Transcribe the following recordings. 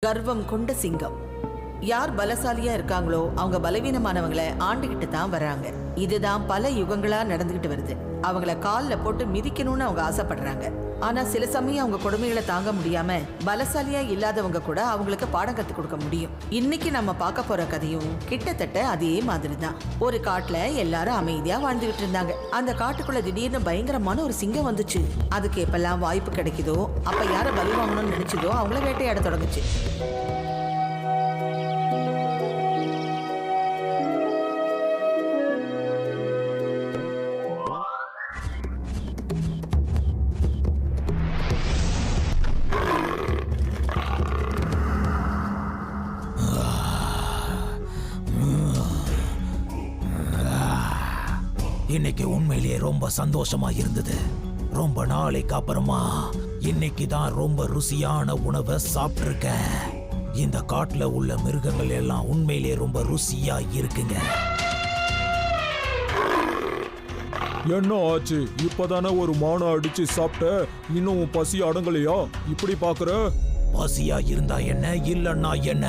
கர்வம் கொண்ட சிங்கம். யார் பலசாலியா இருக்காங்களோ அவங்க பலவீனமானவங்களை ஆண்டுகிட்டு தான் வர்றாங்க. இதுதான் பல யுகங்களா நடந்துகிட்டு வருது. அவங்கள கால்ல போட்டு மிதிக்கணும்னு அவங்க ஆசைப்படுறாங்க. ஆனா சில சமயம் அவங்க கொடுமைகளை தாங்க முடியாம பலசாலியா இல்லாதவங்க கூட அவங்களுக்கு பாடம் கத்து கொடுக்க முடியும். இன்னைக்கு நம்ம பார்க்க போற கதையும் கிட்டத்தட்ட அதே மாதிரி தான். ஒரு காட்டுல எல்லாரும் அமைதியா வாழ்ந்துகிட்டு இருந்தாங்க. அந்த காட்டுக்குள்ள திடீர்னு பயங்கரமான ஒரு சிங்கம் வந்துச்சு. அதுக்கு எப்பெல்லாம் வாய்ப்பு கிடைக்குதோ அப்ப யார பலி வாங்கணும்னு நினைச்சதோ அவங்கள வேட்டையாட தொடங்குச்சு. இன்னைக்கு உண்மையிலேயே ரொம்ப சந்தோஷமா இருந்தது. ரொம்ப நாளைக்கு அப்புறமா இன்னைக்கு தான் ரொம்ப ருசியான உணவை சாப்பிட்டிருக்கேன். இந்த காட்டுல உள்ள மிருகங்கள் எல்லாம் உண்மையிலேயே ரொம்ப ருசியா இருக்குங்க. என்ன ஆச்சு? இப்பதானே ஒரு மானை அடிச்சு சாப்பிட்ட, இன்னும் பசி அடங்கலையா? இப்படி பாக்குற? பசியா இருந்தா என்ன, இல்லன்னா என்ன?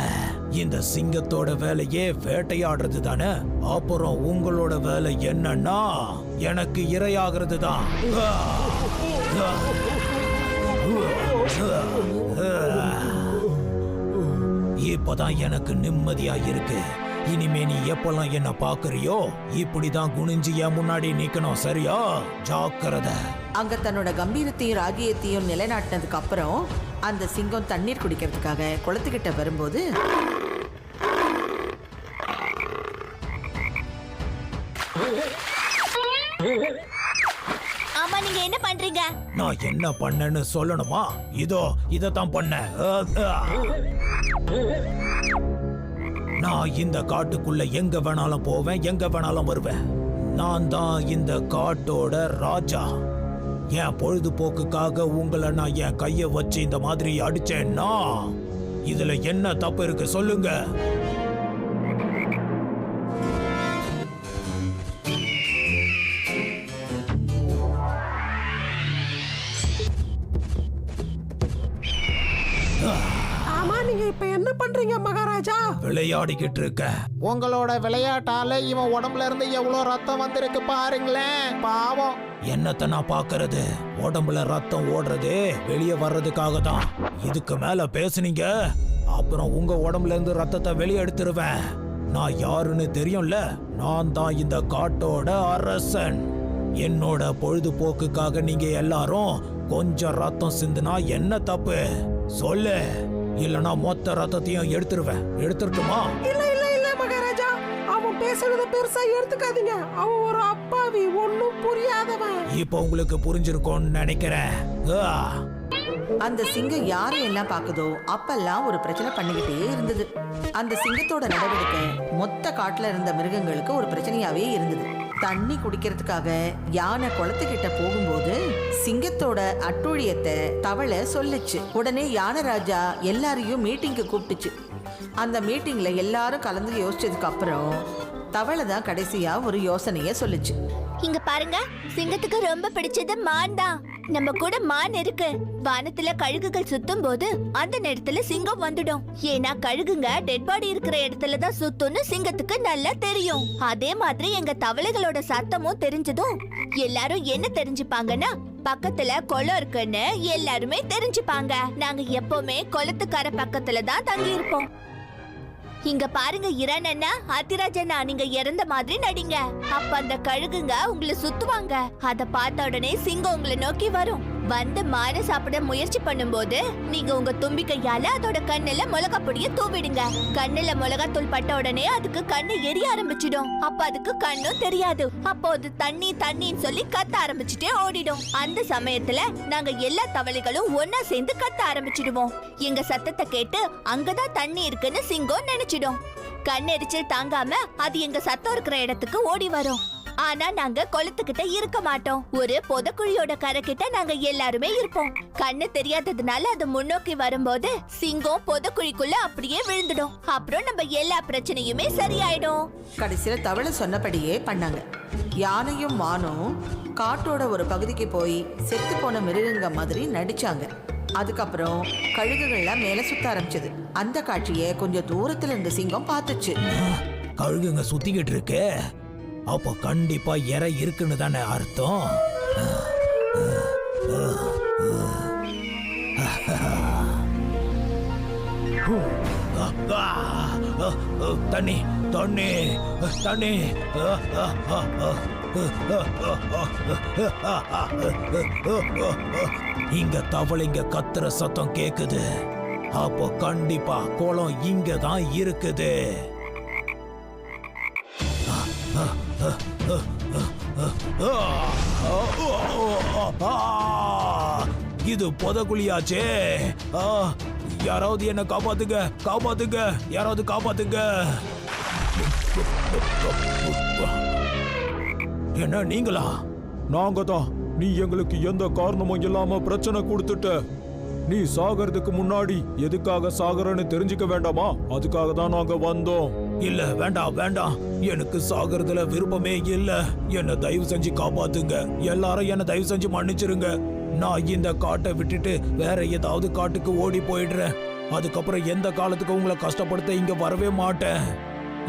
இந்த சிங்கத்தோட வேலையே வேட்டையாடுறது தானே. அப்புறம் உங்களோட வேலை என்னன்னா எனக்கு இரையாகிறது தான். இப்பதான் எனக்கு நிம்மதியா இருக்கு. இனிமே நீ எப்பெல்லாம் என்ன பாக்குறியோ இப்படிதான் குனிஞ்சு என் முன்னாடி நிக்கணும், சரியா? ஜாக்கிரதை. அங்க தன்னோட கம்பீரத்தையும் ராகியத்தையும் நிலைநாட்டினதுக்கு அப்புறம் அந்த சிங்கம் தண்ணீர் குடிக்கிறதுக்காக குளத்துக்கிட்ட வரும்போது ஆமா, நீங்க என்ன பண்றீங்க? நான் என்ன பண்ணேன்னு சொல்லணுமா? இதோ இதத்தான் பண்ண. நான் இந்த காட்டுக்குள்ள எங்க வேணாலும் போவேன், எங்க வேணாலும் வருவேன். நான் தான் இந்த காட்டோட ராஜா. என் பொழுதுபோக்குக்காக உங்களை நான் என் கைய வச்சு இந்த மாதிரி அடிச்சேன்னா இதுல என்ன தப்பு இருக்கு சொல்லுங்க? நீங்க இப்ப என்ன பண்றீங்க மகாராஜா? விளையாடிக்கிட்டு இருக்க. உங்களோட விளையாட்டால இவன் உடம்புல இருந்து எவ்வளவு ரத்தம் வந்திருக்கு பாருங்களேன். பாவம். என்னத்த நான் பாக்குறது? உடம்புல ரத்தம் ஓடுறது வெளியே வர்றதுக்காக தான். இதுக்கு மேல பேசுனீங்க அப்புறம் உங்க உடம்புல இருந்து ரத்தத்தை வெளியே எடுத்துருவேன். நான் யாருன்னு தெரியும்ல. நான் தான் இந்த காட்டோட அரசன். என்னோட பொழுதுபோக்குக்காக நீங்க எல்லாரும் கொஞ்சம் ரத்தம் சிந்துனா என்ன தப்பு சொல்லு? இல்லனா மொத்த ரத்தத்தையும் எடுத்துருவேன். எடுத்துட்டுமா? இல்ல இல்ல இல்ல மகாராஜா, அவன் பேசுறத பெருசா எடுத்துக்காதீங்க. அவன் ஒரு அப்பாவி, ஒண்ணும் புரியாதவன். இப்போ உங்களுக்கு புரிஞ்சிருக்கும்னு நினைக்கிறேன். அந்த சிங்கம் யாரை எல்லாம் பாக்குதோ அப்பெல்லாம் ஒரு பிரச்சனை பண்ணிக்கிட்டே இருந்தது. அந்த சிங்கத்தோட நடவடிக்கை மொத்த காட்டுல இருந்த மிருகங்களுக்கு ஒரு பிரச்சனையாவே இருந்தது. தண்ணி குடிக்கிறதுக்காக யானை குளத்துக்கிட்ட போகும்போது சிங்கத்தோட அட்டூழியத்தை தவளை சொல்லுச்சு. உடனே யானை ராஜா எல்லாரையும் மீட்டிங்க்கு கூப்பிட்டுச்சு. அந்த மீட்டிங்ல எல்லாரும் கலந்து யோசிச்சதுக்கு அப்புறம் தவளை தான் கடைசியா ஒரு யோசனைய சொல்லுச்சு. இங்க பாருங்க, சிங்கத்துக்கு ரொம்ப பிடிச்சது மான் தான். நம்ம கூட மான் இருக்கு. வானத்துல கழுகுகள் சுத்தும் போது அந்த நேரத்துல சிங்கம் வந்துடும். ஏன்னா கழுகுங்க டெட் பாடி இருக்கிற இடத்துல தான் சுத்தும்னு சிங்கத்துக்கு நல்லா தெரியும். அதே மாதிரி எங்க தவளைகளோட சத்தமும் தெரிஞ்சதும் எல்லாரும் என்ன தெரிஞ்சுப்பாங்கன்னா பக்கத்துல குளம் இருக்குன்னு எல்லாருமே தெரிஞ்சுப்பாங்க. நாங்க எப்பவுமே குளத்துக்கார பக்கத்துல தான் தங்கி இருப்போம். இங்க பாருங்க இரணன்னா, அதிராஜனா, நீங்க இறந்த மாதிரி நடிங்க. அப்ப அந்த கழுகுங்க உங்களை சுத்துவாங்க. அத பார்த்த உடனே சிங்கம் உங்களை நோக்கி வரும். வந்து மானை சாப்பிட முயற்சி பண்ணும்போது நீங்க உங்க தும்பிக்கையால அதோட கண்ணுல மிளகா பொடிய தூவிடுங்க. கண்ணுல மிளகாத்தூள் பட்ட உடனே அதுக்கு கண்ணு எரிய ஆரம்பிச்சிடும். அப்ப அதுக்கு கண்ணும் தெரியாது. அப்போ அது தண்ணி தண்ணின்னு சொல்லி கத்த ஆரம்பிச்சுட்டே ஓடிடும். அந்த சமயத்துல நாங்க எல்லா தவளைகளும் ஒன்னா சேர்ந்து கத்த ஆரம்பிச்சிடுவோம். எங்க சத்தத்தை கேட்டு அங்கதான் தண்ணி இருக்குன்னு சிங்கம் நினைச்சிடும். கண்ணெரிச்சல் தாங்காம அது எங்க சத்தம் இருக்கிற இடத்துக்கு ஓடி வரும். ஆனா நாங்க குளத்துக்கிட்ட இருக்க மாட்டோம். ஒரு புதக்குழியோட கரை கிட்ட நாங்க எல்லாருமே இருப்போம். கண்ணு தெரியாததுனால அது முன்னோக்கி வரும்போது சிங்கம் புதக்குழிக்குள்ள அப்படியே விழுந்துடும். அப்புறம் நம்ம எல்லா பிரச்சனையுமே சரியாயிடும். கடைசியில தவளை சொன்னபடியே பண்ணாங்க. யானையும் மானும் காட்டோட ஒரு பகுதிக்கு போய் செத்து போன மிருகங்க மாதிரி நடிச்சாங்க. அதுக்கப்புறம் கழுகுகள்லாம் மேல சுத்த ஆரம்பிச்சது. அந்த காட்சியை கொஞ்சம் தூரத்துல இருந்த சிங்கம் பார்த்துச்சு. கழுகுங்க சுத்திக்கிட்டு இருக்கு, அப்போ கண்டிப்பா இறை இருக்குன்னு தானே அர்த்தம். தண்ணி தண்ணி தண்ணி. இங்க தவளைங்க கத்துற சத்தம் கேக்குது, அப்போ கண்டிப்பா குளம் இங்க தான் இருக்குது. இது புதகுழியாச்சே. யாராவது என்ன காப்பாத்துங்க, காப்பாத்துங்க, யாராவது காப்பாத்துங்க. என்ன நீங்களா? நாங்க தான். நீ எங்களுக்கு எந்த காரணமும் இல்லாம பிரச்சனை கொடுத்துட்ட. நீ சாகிறதுக்கு முன்னாடி எதுக்காக சாகறன்னு தெரிஞ்சுக்க வேண்டாமா? அதுக்காக தான் நாங்க வந்தோம். இல்ல வேண்டாம் வேண்டாம், எனக்கு சாகிறதுல விருப்பமே இல்ல. என்ன தயவு செஞ்சு காப்பாத்துங்க. எல்லாரும் என்ன தயவு செஞ்சு மன்னிச்சிருங்க. நான் இந்த காட்டை விட்டுட்டு வேற ஏதாவது காட்டுக்கு ஓடி போயிடுறேன். அதுக்கப்புறம் எந்த காலத்துக்கு உங்களை கஷ்டப்படுத்த இங்க வரவே மாட்டேன்.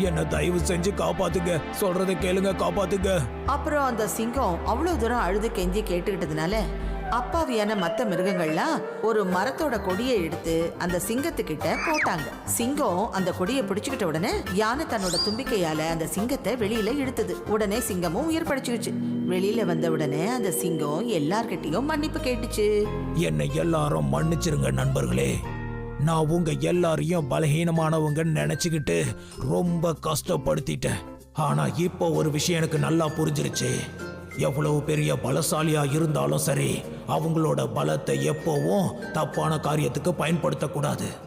என்ன தயவு செஞ்சு காப்பாத்துங்க, சொல்றதை கேளுங்க, காப்பாத்துங்க. அப்புறம் அந்த சிங்கம் அவ்வளவு தூரம் அழுது கெஞ்சி கேட்டுக்கிட்டதுனால அப்பாவியான மத்த மிருகங்கள்லாம் ஒரு மரத்தோட கொடியை எடுத்து அந்த சிங்கத்துக்கிட்ட போட்டாங்க. சிங்கம் அந்த கொடியை பிடிச்சுக்கிட்ட உடனே யானை தன்னோட தும்பிக்கையால அந்த சிங்கத்தை வெளியில இழுத்தது. உடனே சிங்கமும் உயிர் படைச்சுக்கிச்சு. வெளியில வந்த உடனே அந்த சிங்கம் எல்லார்கிட்டயும் மன்னிப்பு கேட்டுச்சு. என்னை எல்லாரும் மன்னிச்சிருங்க நண்பர்களே. நான் உங்க எல்லாரையும் பலகீனமானவங்கன்னு நினைச்சுக்கிட்டு ரொம்ப கஷ்டப்படுத்திட்டேன். ஆனா இப்போ ஒரு விஷயம் எனக்கு நல்லா புரிஞ்சிருச்சு. எவ்வளவு பெரிய பலசாலியா இருந்தாலும் சரி, அவங்களோட பலத்தை எப்பவும் தப்பான காரியத்துக்கு பயன்படுத்தக்கூடாது.